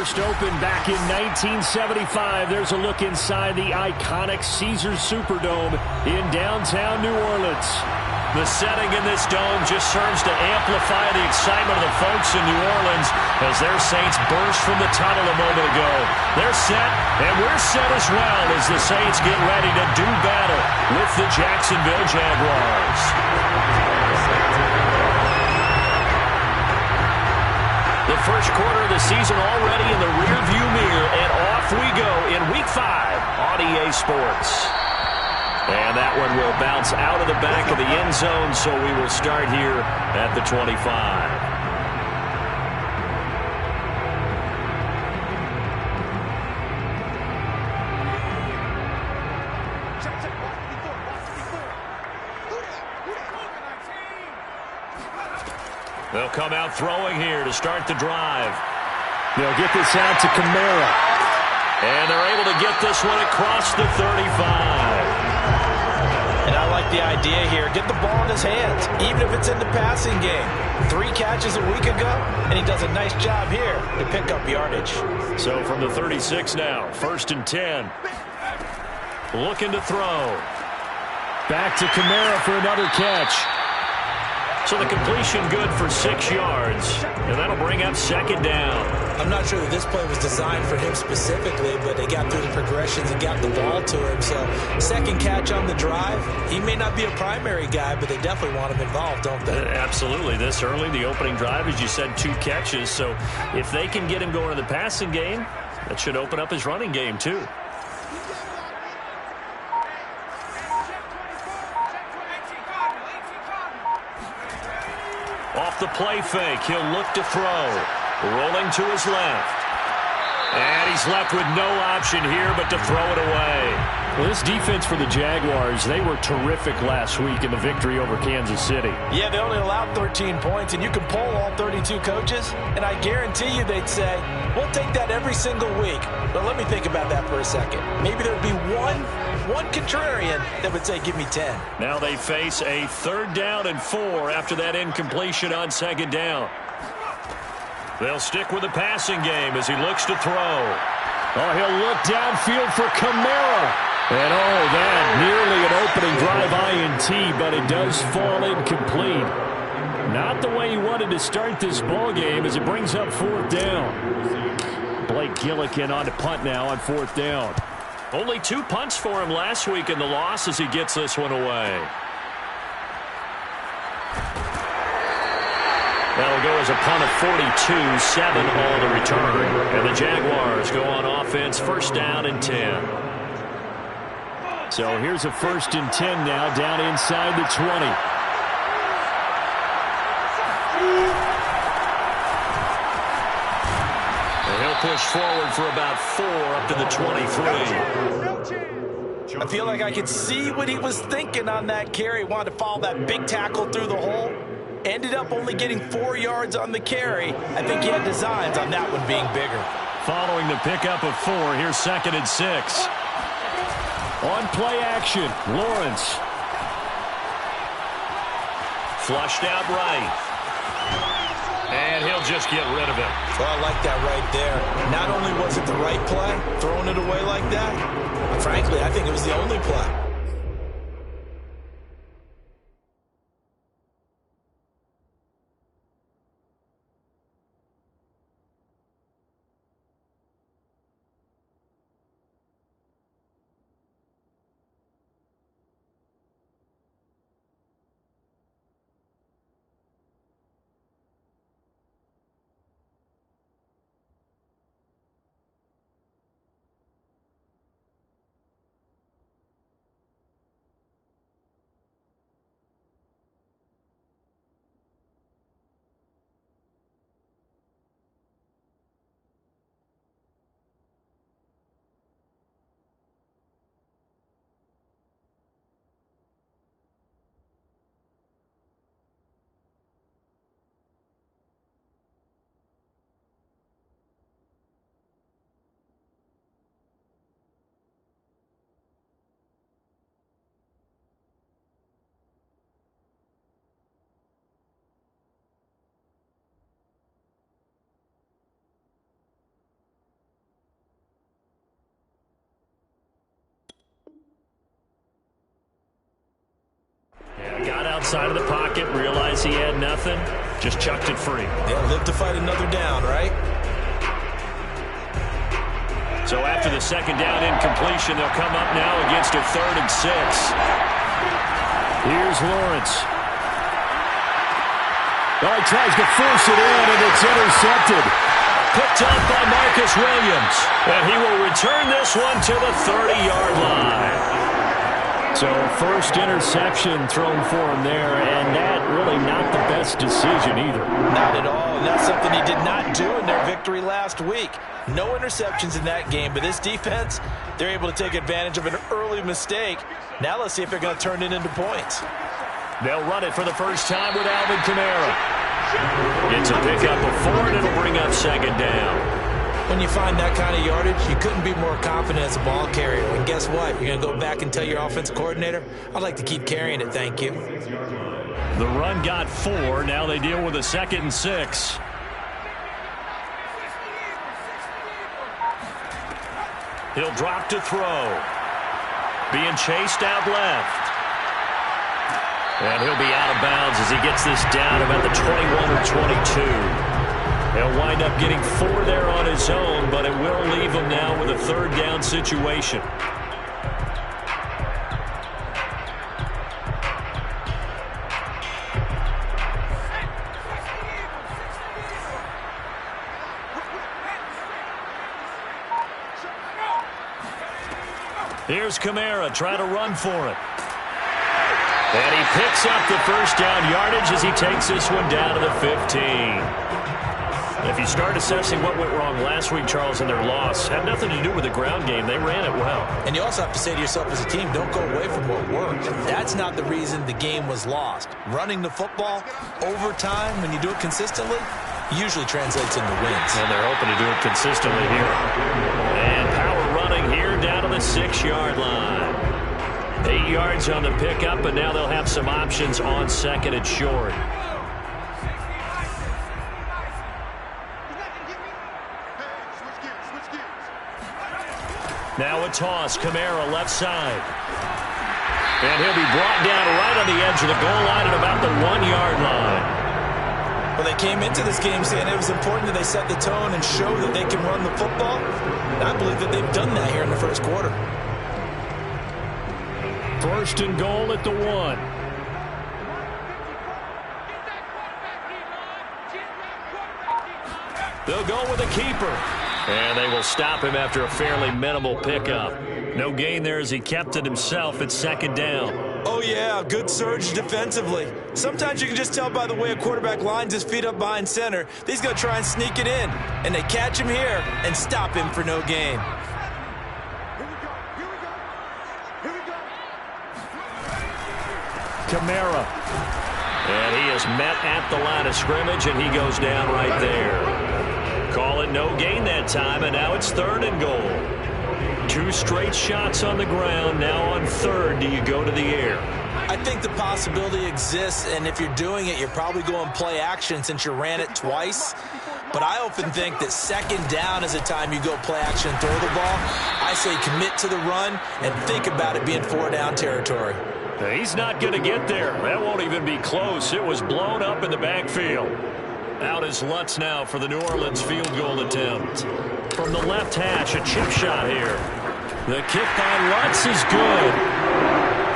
first opened back in 1975. There's a look inside the iconic Caesars Superdome in downtown New Orleans. The setting in this dome just serves to amplify the excitement of the folks in New Orleans as their Saints burst from the tunnel a moment ago. They're set, and we're set as well as the Saints get ready to do battle with the Jacksonville Jaguars. The first quarter of the season already in the rearview mirror, and off we go in Week 5 on EA Sports. And that one will bounce out of the back of the end zone, so we will start here at the 25. They'll come out throwing here to start the drive. They'll get this out to Kamara. And they're able to get this one across the 35. And I like the idea here. Get the ball in his hands, even if it's in the passing game. 3 catches a week ago, and he does a nice job here to pick up yardage. So from the 36 now, 1st and 10. Looking to throw. Back to Kamara for another catch. So the completion good for 6 yards, and that'll bring up 2nd down. I'm not sure that this play was designed for him specifically, but they got through the progressions and got the ball to him. So 2nd catch on the drive. He may not be a primary guy, but they definitely want him involved, don't they? Absolutely. This early, the opening drive, as you said, 2 catches. So if they can get him going in the passing game, that should open up his running game too. Off the play fake, he'll look to throw. Rolling to his left. And he's left with no option here but to throw it away. Well, this defense for the Jaguars, they were terrific last week in the victory over Kansas City. Yeah, they only allowed 13 points, and you can poll all 32 coaches, and I guarantee you they'd say, we'll take that every single week. But let me think about that for a second. Maybe there'd be one contrarian that would say, give me 10. Now they face a 3rd down and 4 after that incompletion on 2nd down. They'll stick with the passing game as he looks to throw. Oh, he'll look downfield for Kamara. And oh, that nearly an opening drive INT, but it does fall incomplete. Not the way he wanted to start this ball game as it brings up 4th down. Blake Gillikin on to punt now on 4th down. Only 2 punts for him last week in the loss as he gets this one away. That'll go as a punt of 42, 7 all the return. And the Jaguars go on offense, 1st down and 10. So here's a 1st and 10 now down inside the 20. And he'll push forward for about 4 up to the 23. I feel like I could see what he was thinking on that carry. Wanted to follow that big tackle through the hole. Ended up only getting 4 yards on the carry. I think he had designs on that one being bigger. Following the pickup of 4, here's 2nd and 6. On play action, Lawrence. Flushed out right. And he'll just get rid of it. Well, I like that right there. Not only was it the right play, throwing it away like that, but frankly, I think it was the only play. outside of the pocket, realized he had nothing, just chucked it free. Yeah, live to fight another down, right? So after the second down incompletion, they'll come up now against a 3rd and 6. Here's Lawrence. Oh, he tries to force it in, and it's intercepted. Picked up by Marcus Williams. And he will return this one to the 30-yard line. So first interception thrown for him there, and that really not the best decision either. Not at all, and that's something he did not do in their victory last week. No interceptions in that game, but this defense, they're able to take advantage of an early mistake. Now let's see if they're going to turn it into points. They'll run it for the first time with Alvin Kamara. It's a pickup of 4, and it'll bring up 2nd down. When you find that kind of yardage, you couldn't be more confident as a ball carrier. And guess what? You're going to go back and tell your offensive coordinator, I'd like to keep carrying it, thank you. The run got 4. Now they deal with a 2nd and 6. He'll drop to throw. Being chased out left. And he'll be out of bounds as he gets this down about the 21 or 22. He'll wind up getting 4 there on his own, but it will leave him now with a 3rd down situation. Here's Kamara trying to run for it. And he picks up the first down yardage as he takes this one down to the 15. If you start assessing what went wrong last week, Charles, in their loss, had nothing to do with the ground game. They ran it well. And you also have to say to yourself as a team, don't go away from what worked. That's not the reason the game was lost. Running the football over time, when you do it consistently, usually translates into wins. And they're hoping to do it consistently here. And power running here down to the 6-yard line. 8 yards on the pickup, and now they'll have some options on 2nd and short. Now a toss, Kamara left side. And he'll be brought down right on the edge of the goal line at about the 1-yard line. Well, they came into this game saying it was important that they set the tone and show that they can run the football. And I believe that they've done that here in the first quarter. 1st and goal at the 1. They'll go with a keeper. And they will stop him after a fairly minimal pickup. No gain there as he kept it himself at 2nd down. Oh, yeah, good surge defensively. Sometimes you can just tell by the way a quarterback lines his feet up behind center. He's going to try and sneak it in. And they catch him here and stop him for no gain. Kamara. And he is met at the line of scrimmage, and he goes down right there. Call it no gain that time, and now it's 3rd and goal. 2 straight shots on the ground. Now on 3rd, do you go to the air? I think the possibility exists, and if you're doing it, you're probably going play action since you ran it twice. But I often think that 2nd down is the time you go play action and throw the ball. I say commit to the run and think about it being 4-down territory. He's not going to get there. That won't even be close. It was blown up in the backfield. Out is Lutz now for the New Orleans field goal attempt. From the left hash, a chip shot here. The kick by Lutz is good.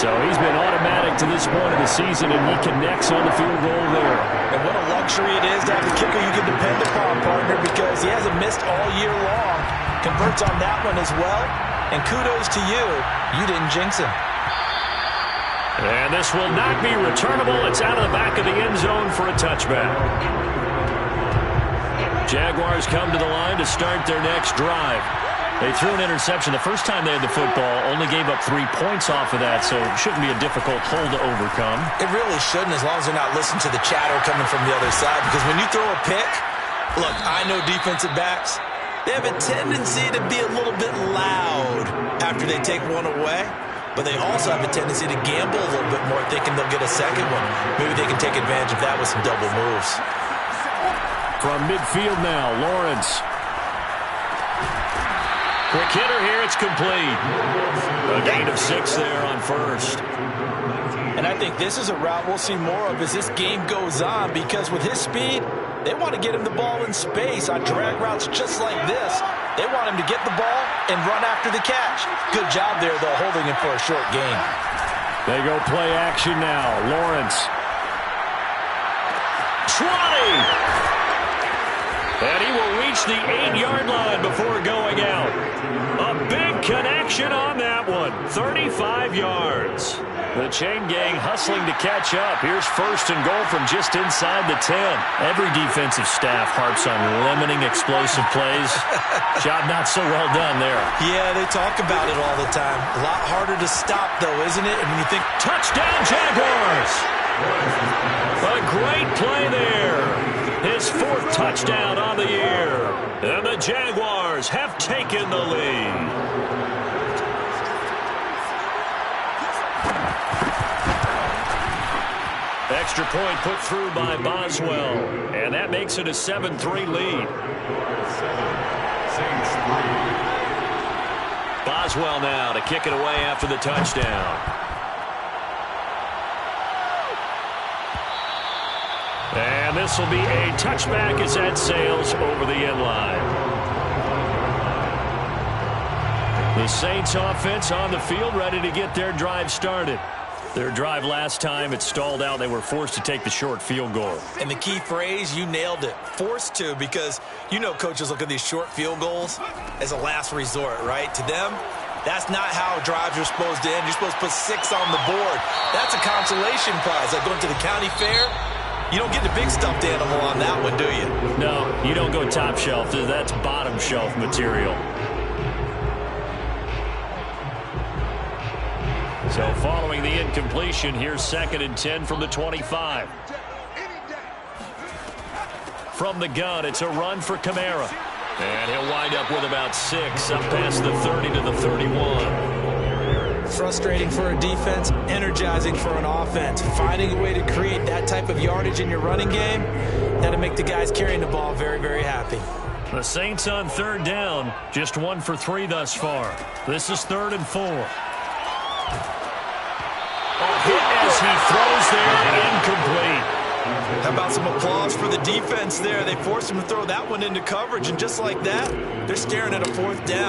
So he's been automatic to this point of the season, and he connects on the field goal there. And what a luxury it is to have a kicker you can depend upon, partner, because he hasn't missed all year long. Converts on that one as well. And kudos to you. You didn't jinx him. And this will not be returnable. It's out of the back of the end zone for a touchback. Jaguars come to the line to start their next drive. They threw an interception the first time they had the football, only gave up 3 points off of that, so it shouldn't be a difficult hole to overcome. It really shouldn't, as long as they're not listening to the chatter coming from the other side, because when you throw a pick, look, I know defensive backs, they have a tendency to be a little bit loud after they take one away, but they also have a tendency to gamble a little bit more, thinking they'll get a second one. Maybe they can take advantage of that with some double moves. From midfield now, Lawrence. Quick hitter here, it's complete. A gain of 6 there on 1st. And I think this is a route we'll see more of as this game goes on, because with his speed, they want to get him the ball in space on drag routes just like this. They want him to get the ball and run after the catch. Good job there, though, holding him for a short gain. They go play action now. Lawrence. 20! And he will reach the 8-yard line before going out. A big connection on that one. 35 yards. The chain gang hustling to catch up. Here's first and goal from just inside the 10. Every defensive staff harps on limiting explosive plays. Job not so well done there. Yeah, they talk about it all the time. A lot harder to stop, though, isn't it? And when you think, touchdown Jaguars! A great play there. His 4th touchdown on the year. And the Jaguars have taken the lead. Extra point put through by Boswell. And that makes it a 7-3 lead. Boswell now to kick it away after the touchdown. And this will be a touchback as that sails over the end line. The Saints offense on the field ready to get their drive started. Their drive last time, it stalled out. They were forced to take the short field goal. And the key phrase, you nailed it. Forced to, because you know coaches look at these short field goals as a last resort, right? To them, that's not how drives are supposed to end. You're supposed to put 6 on the board. That's a consolation prize. Like going to the county fair, you don't get the big stuffed animal on that one, do you? No, you don't go top shelf. That's bottom shelf material. So following the incompletion, here's 2nd and 10 from the 25. From the gun, it's a run for Kamara. And he'll wind up with about 6, up past the 30 to the 31. Frustrating for a defense, energizing for an offense. Finding a way to create that type of yardage in your running game, that'll make the guys carrying the ball very, very happy. The Saints on 3rd down, just 1 for 3 thus far. This is 3rd and 4. A hit as he throws there, incomplete. How about some applause for the defense there? They forced him to throw that one into coverage, and just like that, they're staring at a 4th down.